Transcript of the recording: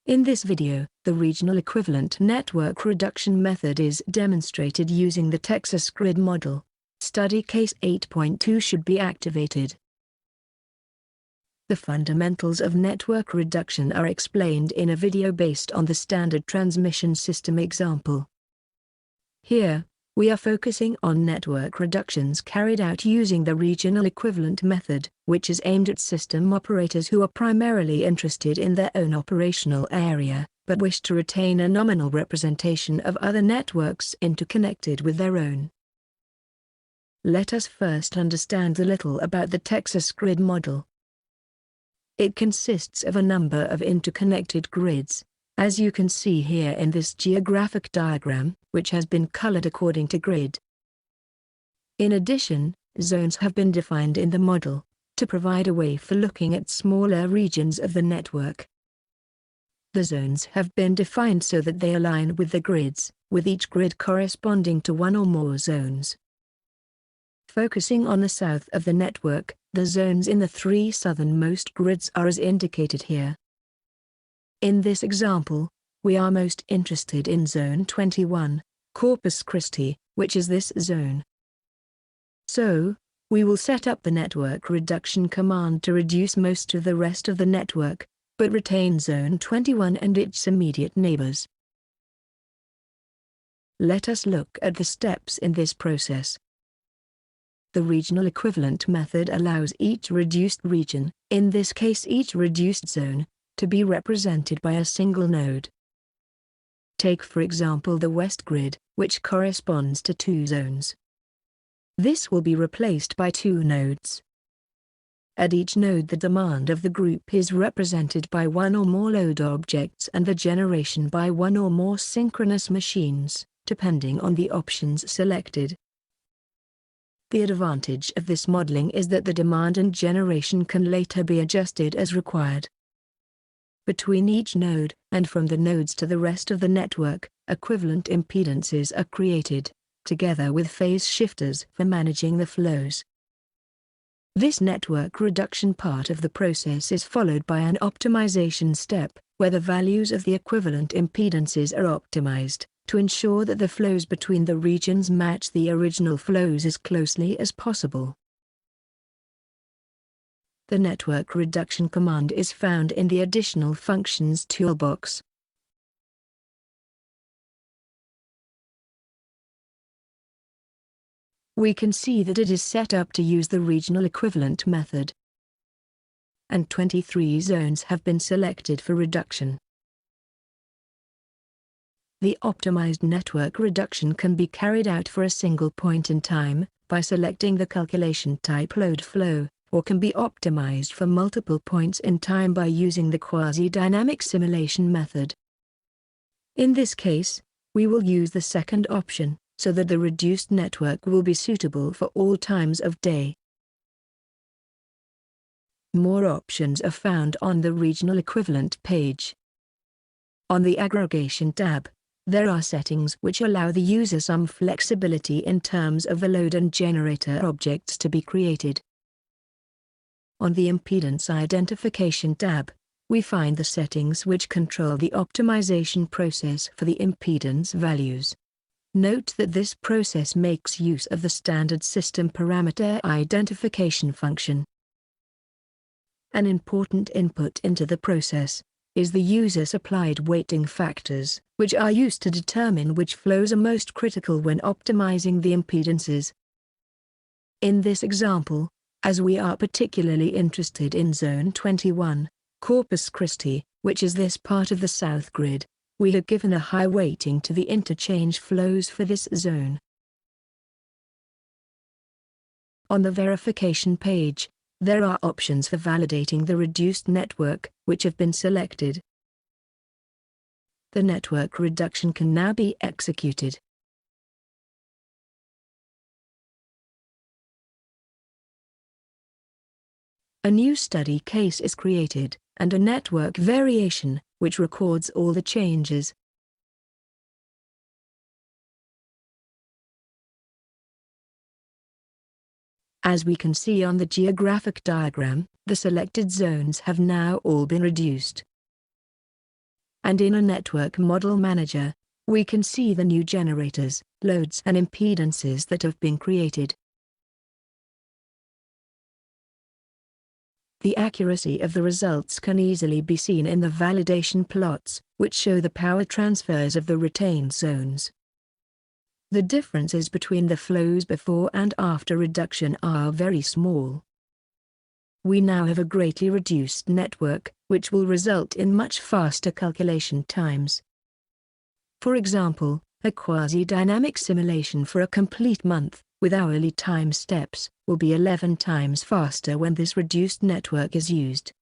In this video, the regional equivalent network reduction method is demonstrated using the Texas grid model. Study case 8.2 should be activated. The fundamentals of network reduction are explained in a video based on the standard transmission system example. Here, we are focusing on network reductions carried out using the regional equivalent method, which is aimed at system operators who are primarily interested in their own operational area, but wish to retain a nominal representation of other networks interconnected with their own. Let us first understand a little about the Texas grid model. It consists of a number of interconnected grids, as you can see here in this geographic diagram, which has been colored according to grid. In addition, zones have been defined in the model, to provide a way for looking at smaller regions of the network. The zones have been defined so that they align with the grids, with each grid corresponding to one or more zones. Focusing on the south of the network, the zones in the three southernmost grids are as indicated here. In this example, we are most interested in Zone 21, Corpus Christi, which is this zone. So, we will set up the network reduction command to reduce most of the rest of the network, but retain Zone 21 and its immediate neighbors. Let us look at the steps in this process. The regional equivalent method allows each reduced region, in this case each reduced zone, to be represented by a single node. Take for example the west grid, which corresponds to two zones. This will be replaced by two nodes. At each node the demand of the group is represented by one or more load objects and the generation by one or more synchronous machines, depending on the options selected. The advantage of this modeling is that the demand and generation can later be adjusted as required. Between each node, and from the nodes to the rest of the network, equivalent impedances are created, together with phase shifters for managing the flows. This network reduction part of the process is followed by an optimization step, where the values of the equivalent impedances are optimized, to ensure that the flows between the regions match the original flows as closely as possible. The network reduction command is found in the Additional Functions toolbox. We can see that it is set up to use the regional equivalent method. And 23 zones have been selected for reduction. The optimized network reduction can be carried out for a single point in time, by selecting the calculation type load flow, or can be optimized for multiple points in time by using the quasi-dynamic simulation method. In this case, we will use the second option, so that the reduced network will be suitable for all times of day. More options are found on the regional equivalent page. On the Aggregation tab, there are settings which allow the user some flexibility in terms of the load and generator objects to be created. On the Impedance Identification tab, we find the settings which control the optimization process for the impedance values. Note that this process makes use of the standard system parameter identification function. An important input into the process is the user-supplied weighting factors, which are used to determine which flows are most critical when optimizing the impedances. In this example, as we are particularly interested in Zone 21, Corpus Christi, which is this part of the south grid, we have given a high weighting to the interchange flows for this zone. On the verification page, there are options for validating the reduced network, which have been selected. The network reduction can now be executed. A new study case is created, and a network variation, which records all the changes. As we can see on the geographic diagram, the selected zones have now all been reduced. And in a network model manager, we can see the new generators, loads and impedances that have been created. The accuracy of the results can easily be seen in the validation plots, which show the power transfers of the retained zones. The differences between the flows before and after reduction are very small. We now have a greatly reduced network, which will result in much faster calculation times. For example, a quasi-dynamic simulation for a complete month, with hourly time steps, will be 11 times faster when this reduced network is used.